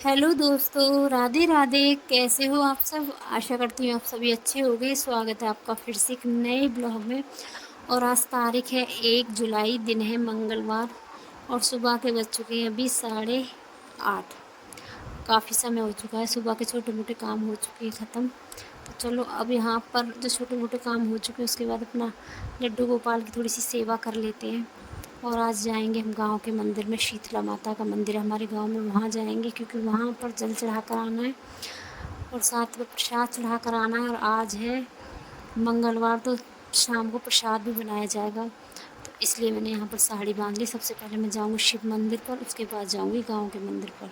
Hello दोस्तों, राधे राधे। कैसे हो आप सब? आशा करती हूँ आप सभी अच्छे होंगे। स्वागत है आपका फिर से एक नए ब्लॉग में। और आज तारीख है 1 जुलाई, दिन है मंगलवार और सुबह के बज चुके हैं अभी 8:30। काफ़ी समय हो चुका है, सुबह के छोटे मोटे काम हो चुके हैं ख़त्म। तो चलो अब यहाँ पर जो छोटे मोटे काम हो चुके हैं उसके बाद अपना लड्डू गोपाल की थोड़ी सी सेवा कर लेते हैं। और आज जाएंगे हम गांव के मंदिर में, शीतला माता का मंदिर है हमारे गांव में, वहाँ जाएंगे क्योंकि वहाँ पर जल चढ़ा कर आना है और साथ में प्रसाद चढ़ा कर आना है। और आज है मंगलवार, तो शाम को प्रसाद भी बनाया जाएगा। तो इसलिए मैंने यहाँ पर साड़ी बांध ली। सबसे पहले मैं जाऊँगी शिव मंदिर पर, उसके बाद जाऊँगी गाँव के मंदिर पर।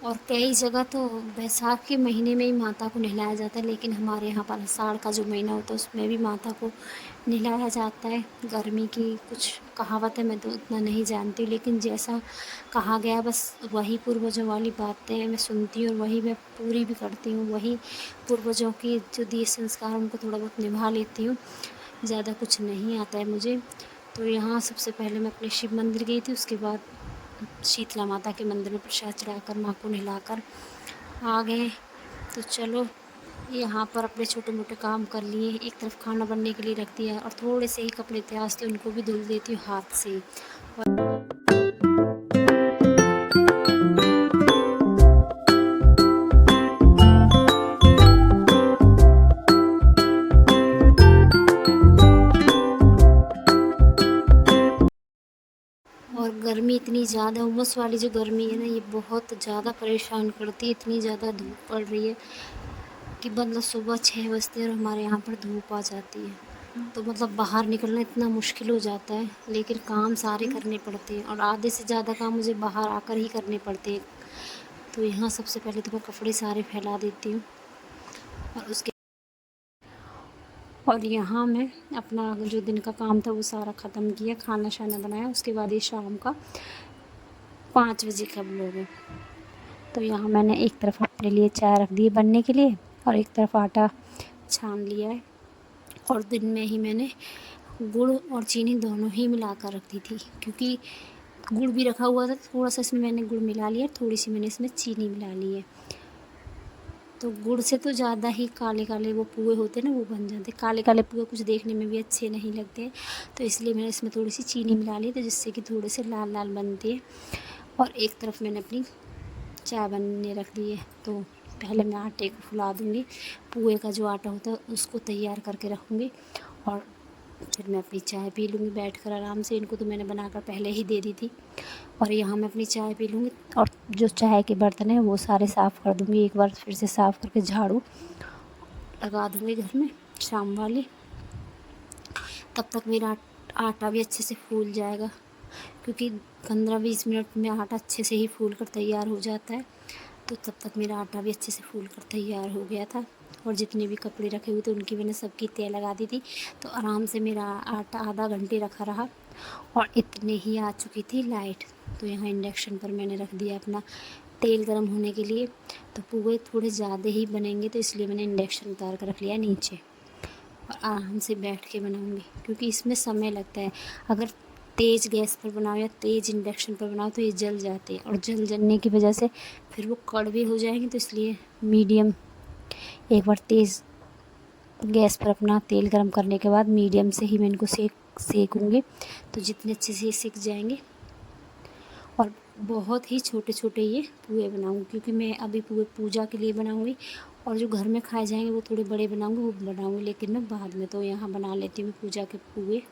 और कई जगह तो बैसाख के महीने में ही माता को नहलाया जाता है, लेकिन हमारे यहाँ पर आषाढ़ का जो महीना होता है उसमें भी माता को नहलाया जाता है। गर्मी की कुछ कहावत है, मैं तो उतना नहीं जानती, लेकिन जैसा कहा गया बस वही पूर्वजों वाली बातें मैं सुनती हूँ और वही मैं पूरी भी करती हूँ। वही पूर्वजों की जो दिए संस्कार उनको थोड़ा बहुत निभा लेती हूँ। ज़्यादा कुछ नहीं आता है मुझे। तो यहाँ सबसे पहले मैं अपने शिव मंदिर गई थी, उसके बाद शीतला माता के मंदिर में प्रसाद चढ़ाकर माँ को नहलाकर आ गए। तो चलो यहाँ पर अपने छोटे मोटे काम कर लिए, एक तरफ खाना बनने के लिए रख दिया और थोड़े से ही कपड़े थे आज तो उनको भी धुल देती हूँ हाथ से। और गर्मी इतनी ज़्यादा, उमस वाली जो गर्मी है ना, ये बहुत ज़्यादा परेशान करती है। इतनी ज़्यादा धूप पड़ रही है कि मतलब सुबह 6 बजते और हमारे यहाँ पर धूप आ जाती है। तो मतलब बाहर निकलना इतना मुश्किल हो जाता है, लेकिन काम सारे करने पड़ते हैं और आधे से ज़्यादा काम मुझे बाहर आकर ही करने पड़ते हैं। तो यहाँ सबसे पहले तो मैं कपड़े सारे फैला देती हूँ और यहाँ मैं अपना जो दिन का काम था वो सारा ख़त्म किया, खाना शाना बनाया। उसके बाद ये शाम का 5 बजे का ब्लॉग है। तो यहाँ मैंने एक तरफ अपने लिए चाय रख दी बनने के लिए और एक तरफ आटा छान लिया है। और दिन में ही मैंने गुड़ और चीनी दोनों ही मिला कर रख दी थी, क्योंकि गुड़ भी रखा हुआ था। थोड़ा सा इसमें मैंने गुड़ मिला लिया, थोड़ी सी मैंने इसमें चीनी मिला ली है। तो गुड़ से तो ज़्यादा ही काले काले वो पुए होते हैं ना, वो बन जाते। काले काले पुए कुछ देखने में भी अच्छे नहीं लगते, तो इसलिए मैंने इसमें थोड़ी सी चीनी मिला ली, तो जिससे कि थोड़े से लाल लाल बनती है। और एक तरफ मैंने अपनी चाय बनने रख दी है। तो पहले मैं आटे को फुला दूँगी, पुए का जो आटा होता है उसको तैयार करके रखूँगी और फिर मैं अपनी चाय पी लूँगी बैठकर आराम से। इनको तो मैंने बनाकर पहले ही दे दी थी और यहाँ मैं अपनी चाय पी लूँगी। और जो चाय के बर्तन हैं वो सारे साफ़ कर दूँगी, एक बार फिर से साफ़ करके झाड़ू लगा दूँगी घर में शाम वाली। तब तक मेरा आटा भी अच्छे से फूल जाएगा, क्योंकि 15-20 मिनट में आटा अच्छे से ही फूल कर तैयार हो जाता है। तो तब तक मेरा आटा भी अच्छे से फूल कर तैयार हो गया था और जितने भी कपड़े रखे हुए थे उनकी मैंने सबकी तय लगा दी थी। तो आराम से मेरा आटा आधा घंटे रखा रहा और इतने ही आ चुकी थी लाइट। तो यहाँ इंडक्शन पर मैंने रख दिया अपना तेल गर्म होने के लिए। तो पुए थोड़े ज़्यादा ही बनेंगे, तो इसलिए मैंने इंडक्शन उतार कर रख लिया नीचे और आराम से बैठ के बनाऊँगी, क्योंकि इसमें समय लगता है। अगर तेज़ गैस पर बनाओ या तेज़ इंडक्शन पर बनाओ तो ये जल जाते हैं और जलने की वजह से फिर वो कड़वे हो जाएंगे। तो इसलिए मीडियम, एक बार तेज़ गैस पर अपना तेल गरम करने के बाद मीडियम से ही मैं इनको सेकूँगी, तो जितने अच्छे से सिक जाएंगे। और बहुत ही छोटे छोटे ये पुए बनाऊँगी, क्योंकि मैं अभी पुए पूजा के लिए बनाऊँगी और जो घर में खाए जाएंगे वो थोड़े बड़े बनाऊँगी, वो बनाऊँगी लेकिन मैं बाद में। तो यहाँ बना लेती हूँ पूजा के पुए।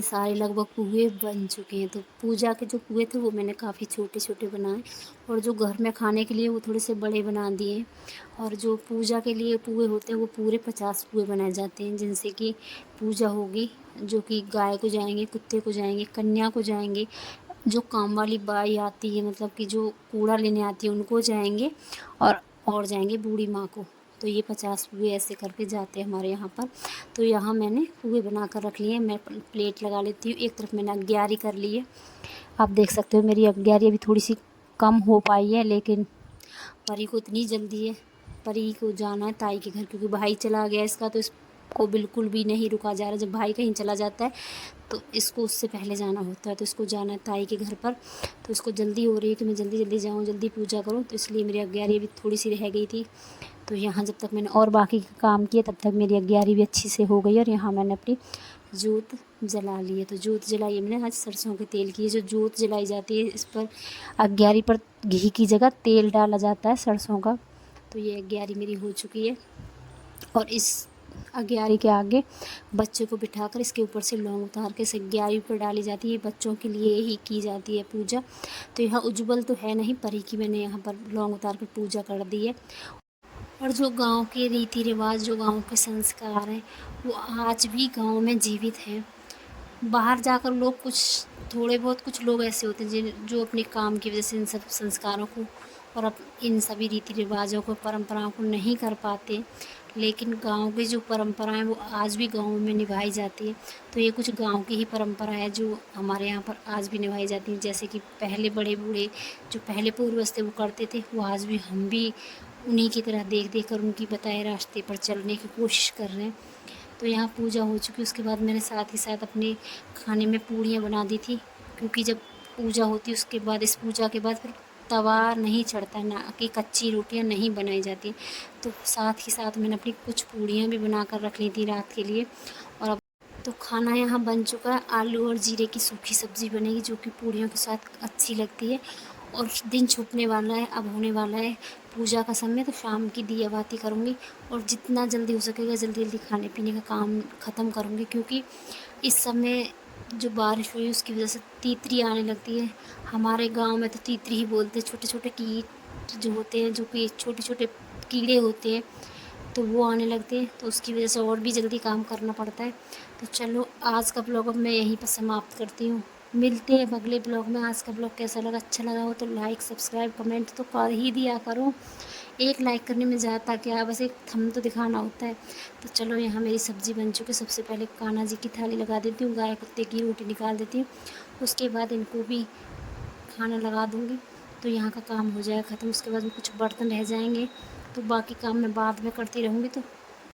सारे लगभग पुए बन चुके हैं। तो पूजा के जो पुए थे वो मैंने काफ़ी छोटे-छोटे बनाए, और जो घर में खाने के लिए वो थोड़े से बड़े बना दिए। और जो पूजा के लिए पुए होते हैं वो पूरे 50 पुए बनाए जाते हैं, जिनसे कि पूजा होगी, जो कि गाय को जाएँगे, कुत्ते को जाएँगे, कन्या को जाएँगे, जो काम वाली बाई आती है, मतलब कि जो कूड़ा लेने आती है उनको जाएँगे, और जाएँगे बूढ़ी माँ को। तो ये 50 पुए ऐसे करके जाते हैं हमारे यहाँ पर। तो यहाँ मैंने पुए बना कर रख लिए हैं। मैं प्लेट लगा लेती हूँ। एक तरफ मैंने अग्यारी कर ली है। आप देख सकते हो मेरी अग्यारी अभी थोड़ी सी कम हो पाई है, लेकिन परी को इतनी जल्दी है, परी को जाना है ताई के घर, क्योंकि भाई चला गया इसका, तो इसको बिल्कुल भी नहीं रुका जा रहा। जब भाई कहीं चला जाता है तो इसको उससे पहले जाना होता है, तो इसको जाना है ताई के घर पर। तो इसको जल्दी हो रही है कि मैं जल्दी जल्दी जाऊँ, जल्दी पूजा करूँ, तो इसलिए मेरी अग्यारी अभी थोड़ी सी रह गई थी। तो यहाँ जब तक मैंने और बाकी के काम किए तब तक मेरी अग्यारी भी अच्छी से हो गई, और यहाँ मैंने अपनी जोत जला ली है। तो जोत जलाई है मैंने आज सरसों के तेल की। जो जोत जलाई जाती है इस पर अग्यारी पर घी की जगह तेल डाला जाता है सरसों का। तो ये अग्यारी मेरी हो चुकी है, और इस अग्यारी के आगे बच्चे को बिठाकर इसके ऊपर से लौंग उतार के इस अग्यारी पर डाली जाती है। बच्चों के लिए ही की जाती है पूजा। तो यहाँ उज्ज्वल तो है नहीं, परी की मैंने यहाँ पर लौंग उतार कर पूजा कर दी है। और जो गांव के रीति रिवाज, जो गांव के संस्कार हैं, वो आज भी गांव में जीवित हैं। बाहर जाकर लोग थोड़े बहुत कुछ लोग ऐसे होते हैं जो अपने काम की वजह से इन सब संस्कारों को और इन सभी रीति रिवाजों को, परंपराओं को नहीं कर पाते, लेकिन गांव की जो परंपराएं वो आज भी गाँव में निभाई जाती है। तो ये कुछ गांव की ही परंपरा है जो हमारे यहाँ पर आज भी निभाई जाती हैं। जैसे कि पहले बड़े बूढ़े जो पहले पूर्वज थे वो करते थे, वो आज भी हम भी उन्हीं की तरह देख देख कर उनकी बताए रास्ते पर चलने की कोशिश कर रहे हैं। तो यहाँ पूजा हो चुकी, उसके बाद मैंने साथ ही साथ अपने खाने में पूड़ियाँ बना दी थी, क्योंकि जब पूजा होती है उसके बाद, इस पूजा के बाद फिर तवा नहीं चढ़ता, ना कि कच्ची रोटियाँ नहीं बनाई जाती। तो साथ ही साथ मैंने अपनी कुछ पूड़ियाँ भी बना कर रख ली थी रात के लिए। और अब तो खाना यहाँ बन चुका है। आलू और जीरे की सूखी सब्ज़ी बनेगी, जो कि पूड़ियों के साथ अच्छी लगती है। और दिन छुपने वाला है, अब होने वाला है पूजा का समय, तो शाम की दिया बाती करूँगी, और जितना जल्दी हो सकेगा जल्दी जल्दी खाने पीने का काम ख़त्म करूँगी, क्योंकि इस समय जो बारिश हुई उसकी वजह से तीतरी आने लगती है। हमारे गांव में तो तीतरी ही बोलते हैं। छोटे छोटे कीट जो होते हैं, जो कि छोटे छोटे कीड़े होते हैं, तो वो आने लगते हैं, तो उसकी वजह से और भी जल्दी काम करना पड़ता है। तो चलो आज का ब्लॉग अब मैं यहीं पर समाप्त करती हूँ। मिलते हैं अगले ब्लॉग में। आज का ब्लॉग कैसा लगा, अच्छा लगा हो तो लाइक सब्सक्राइब कमेंट तो कर ही दिया करो। एक लाइक करने में ज़्यादा क्या, बस एक थंब तो दिखाना होता है। तो चलो यहाँ मेरी सब्ज़ी बन चुकी है। सबसे पहले कान्हा जी की थाली लगा देती हूँ, गाय कुत्ते की रोटी निकाल देती हूँ, उसके बाद इनको भी खाना लगा दूँगी। तो यहाँ का काम हो जाएगा ख़त्म। उसके बाद में कुछ बर्तन रह जाएंगे, तो बाकी काम मैं बाद में करती रहूँगी। तो